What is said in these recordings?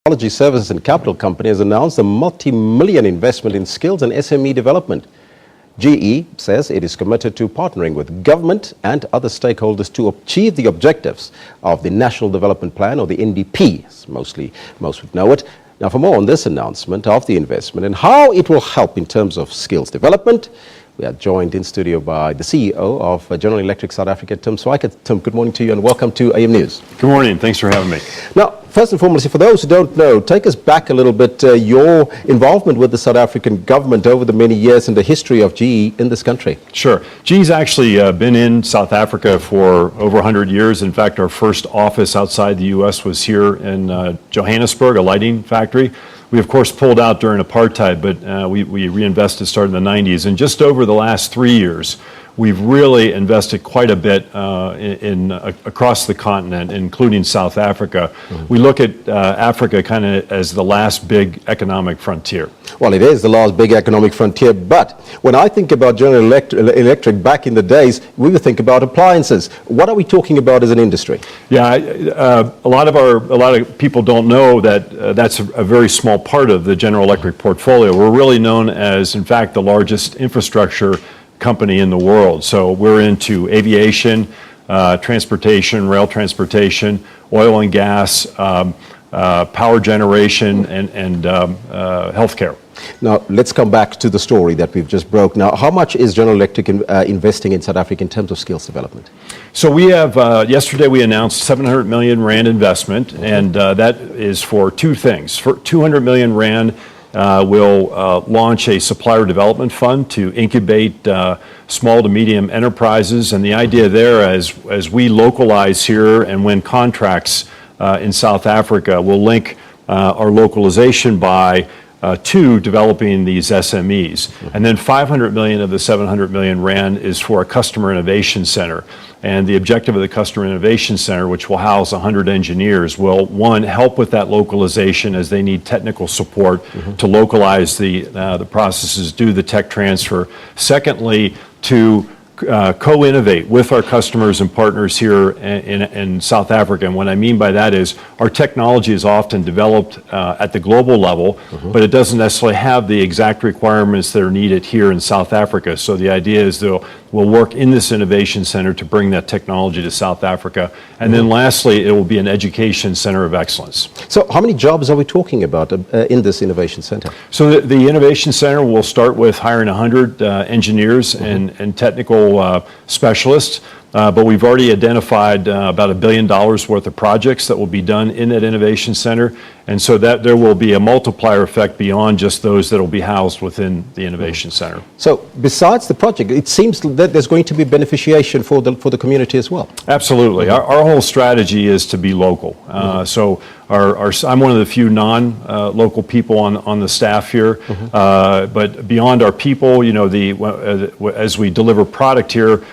Technology Services and Capital Company has announced a multi-million investment in skills and SME development. GE says it is committed to partnering with government and other stakeholders to achieve the objectives of the National Development Plan, or the NDP, as most would know it. Now, for more on this announcement of the investment and how it will help in terms of skills development, we are joined in studio by the CEO of General Electric South Africa, Tim Schweikert. Tim, good morning to you and welcome to AM News. Good morning. Thanks for having me. Now, first and foremost, for those who don't know, take us back a little bit, your involvement with the South African government over the many years and the history of GE in this country. Sure. GE's actually been in South Africa for over 100 years. In fact, our first office outside the U.S. was here in Johannesburg, a lighting factory. We, of course, pulled out during apartheid, but we reinvested starting in the 90s. And just over the last 3 years, we've really invested quite a bit across the continent, including South Africa. Mm-hmm. We look at Africa kind of as the last big economic frontier. Well, it is the last big economic frontier, but when I think about General Electric back in the days, we would think about appliances. What are we talking about as an industry? Yeah, a lot of people don't know that that's a very small part of the General Electric portfolio. We're really known as, in fact, the largest infrastructure company in the world. So we're into aviation, transportation, rail transportation, oil and gas, power generation, and healthcare. Now, let's come back to the story that we've just broke. Now, how much is General Electric investing in South Africa in terms of skills development? So we have, yesterday we announced 700 million Rand investment, and that is for two things. For 200 million Rand, we'll launch a supplier development fund to incubate small to medium enterprises. And the idea there, as we localize here and win contracts in South Africa, we'll link our localization by to developing these SMEs. And then 500 million of the 700 million Rand is for a customer innovation center. And the objective of the Customer Innovation Center, which will house 100 engineers, will, one, help with that localization as they need technical support to localize the processes, do the tech transfer. Secondly, to co-innovate with our customers and partners here in South Africa. And what I mean by that is our technology is often developed at the global level, but it doesn't necessarily have the exact requirements that are needed here in South Africa. So the idea is we'll work in this innovation center to bring that technology to South Africa. And then lastly, it will be an education center of excellence. So how many jobs are we talking about in this innovation center? So the innovation center will start with hiring 100 engineers and technical specialists, but we've already identified about $1 billion worth of projects that will be done in that innovation center, and so that there will be a multiplier effect beyond just those that will be housed within the innovation center. So besides the project, it seems that there's going to be beneficiation for the community as well. Absolutely. Our whole strategy is to be local. So I'm one of the few non-local people on the staff here, but beyond our people, you know, as we deliver product here,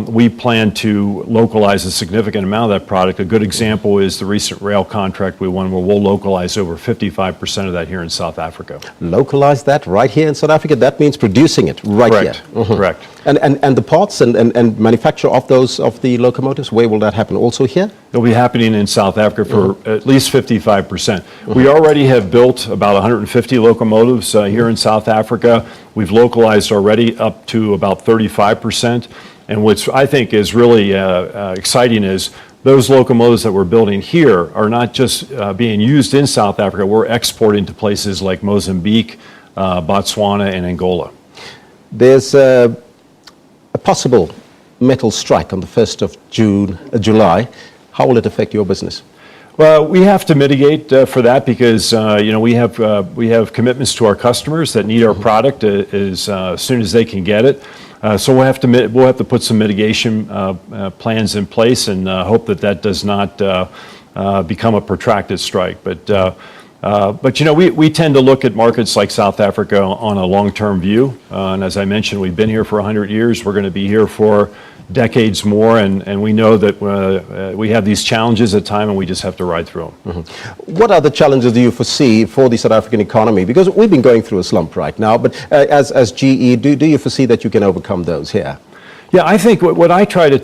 we plan to localize a significant amount of that product. A good example is the recent rail contract we won, where we'll localize over 55% of that here in South Africa. Localize that right here in South Africa? That means producing it right Correct. here? Correct. And the parts and manufacture of the locomotives, where will that happen? Also here? It'll be happening in South Africa for at least 55%. We already have built about 150 locomotives here in South Africa. We've localized already up to about 35%. And what I think is really exciting is those locomotives that we're building here are not just being used in South Africa, we're exporting to places like Mozambique, Botswana, and Angola. There's a possible metal strike on the 1st of July. How will it affect your business? Well, we have to mitigate for that because you know, we have commitments to our customers that need our product as soon as they can get it. So we'll have to put some mitigation plans in place and hope that does not become a protracted strike. But you know, we tend to look at markets like South Africa on a long-term view. And as I mentioned, we've been here for 100 years. We're going to be here for decades more, and we know that we have these challenges at time, and we just have to ride through them. What other challenges do you foresee for the South African economy? Because we've been going through a slump right now, but as GE, do you foresee that you can overcome those here? Yeah, I think what I try to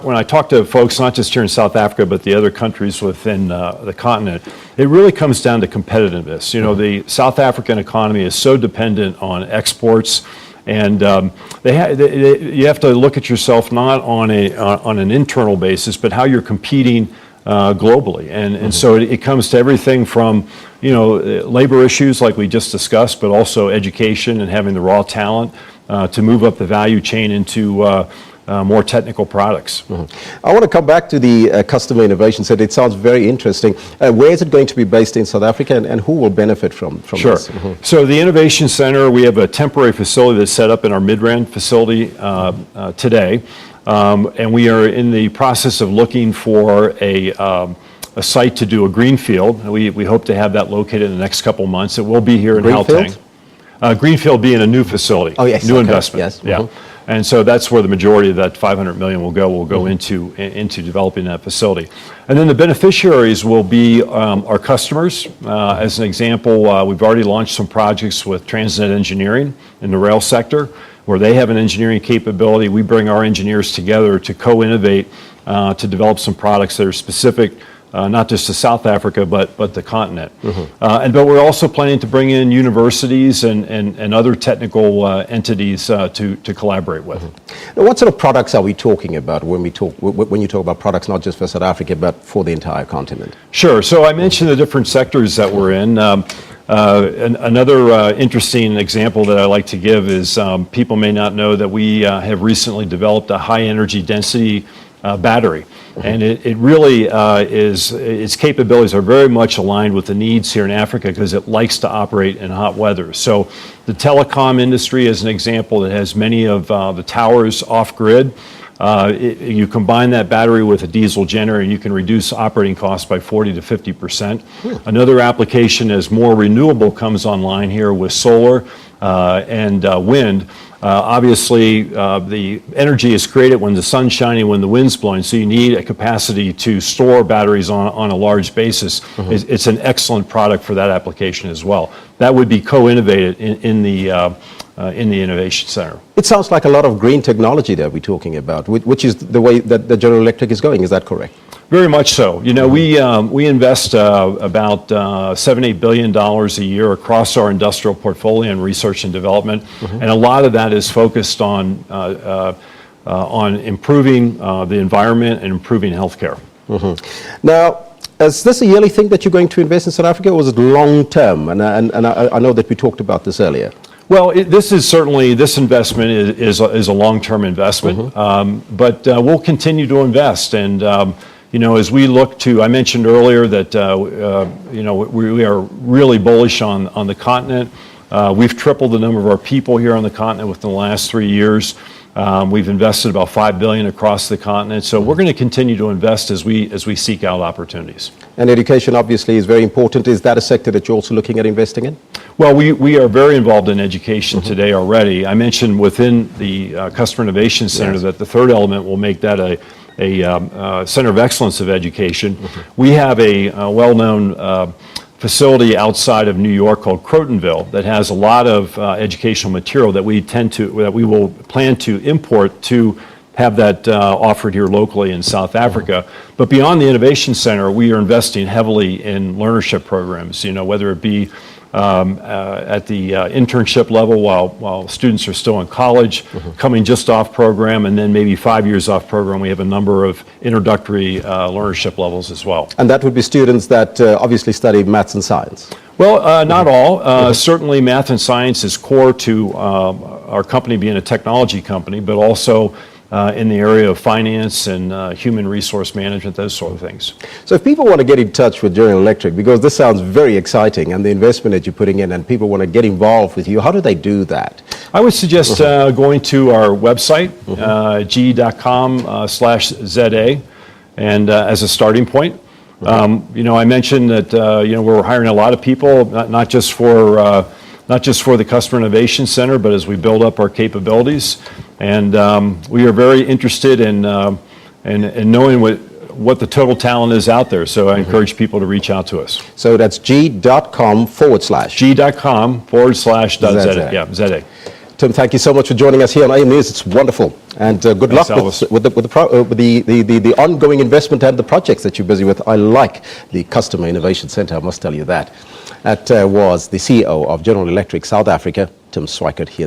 when I talk to folks, not just here in South Africa, but the other countries within the continent, it really comes down to competitiveness. You know, the South African economy is so dependent on exports, and you have to look at yourself not on an internal basis, but how you're competing globally. And so it comes to everything from, you know, labor issues like we just discussed, but also education and having the raw talent to move up the value chain into more technical products. I want to come back to the customer innovation center. It sounds very interesting. Where is it going to be based in South Africa, and who will benefit from this? So the Innovation Center, we have a temporary facility that's set up in our Midrand facility today. And we are in the process of looking for a site to do a greenfield. We hope to have that located in the next couple months. It will be here in Gauteng. Greenfield being a new facility, new investment. Yes. Yeah. And so that's where the majority of that $500 million will go into developing that facility. And then the beneficiaries will be our customers. As an example, we've already launched some projects with Transnet Engineering in the rail sector, where they have an engineering capability. We bring our engineers together to co-innovate, to develop some products that are specific, not just to South Africa, but the continent. But we're also planning to bring in universities and other technical entities to collaborate with. Now, what sort of products are we talking about when you talk about products not just for South Africa, but for the entire continent? Sure. So I mentioned the different sectors that we're in. Another interesting example that I like to give is people may not know that we have recently developed a high energy density battery. And it really its capabilities are very much aligned with the needs here in Africa because it likes to operate in hot weather. So the telecom industry is an example that has many of the towers off grid. You combine that battery with a diesel generator, you can reduce operating costs by 40 to 50%. Another application as more renewable comes online here with solar and wind. Obviously, the energy is created when the sun's shining, when the wind's blowing, so you need a capacity to store batteries on a large basis. It's an excellent product for that application as well. That would be co-innovated in the Innovation Center. It sounds like a lot of green technology that we're talking about, which is the way that the General Electric is going. Is that correct? Very much so. You know, we invest about $7-8 billion a year across our industrial portfolio in research and development, and a lot of that is focused on improving the environment and improving healthcare. Now, is this a yearly thing that you're going to invest in South Africa, or is it long term? And I know that we talked about this earlier. Well, this investment is a long-term investment, but we'll continue to invest. And you know, as we look to, I mentioned earlier that you know, we are really bullish on the continent. We've tripled the number of our people here on the continent within the last 3 years. We've invested about $5 billion across the continent, so we're going to continue to invest as we seek out opportunities. And education obviously is very important. Is that a sector that you're also looking at investing in? Well, we are very involved in education today already. I mentioned within the Customer Innovation Center that the third element will make that a center of excellence of education. We have a well-known facility outside of New York called Crotonville that has a lot of educational material that we will plan to import to have that offered here locally in South Africa. But beyond the Innovation Center, we are investing heavily in learnership programs, you know, whether it be at the internship level while students are still in college, coming just off program, and then maybe 5 years off program. We have a number of introductory learnership levels as well. And that would be students that obviously study maths and science? Well, not all. Certainly math and science is core to our company being a technology company, but also in the area of finance and human resource management, those sort of things. So if people want to get in touch with General Electric, because this sounds very exciting and the investment that you're putting in, and people want to get involved with you, how do they do that? I would suggest going to our website, ge.com/ZA, and as a starting point. You know, I mentioned that you know, we're hiring a lot of people, not just for the Customer Innovation Center, but as we build up our capabilities. And we are very interested in knowing what the total talent is out there. So I encourage people to reach out to us. So that's ge.com/. ge.com/ZA. Yeah, ZA. Tim, thank you so much for joining us here on AM News. It's wonderful. And good luck with the ongoing investment and the projects that you're busy with. I like the Customer Innovation Center, I must tell you that. That was the CEO of General Electric South Africa, Tim Schweikert, here.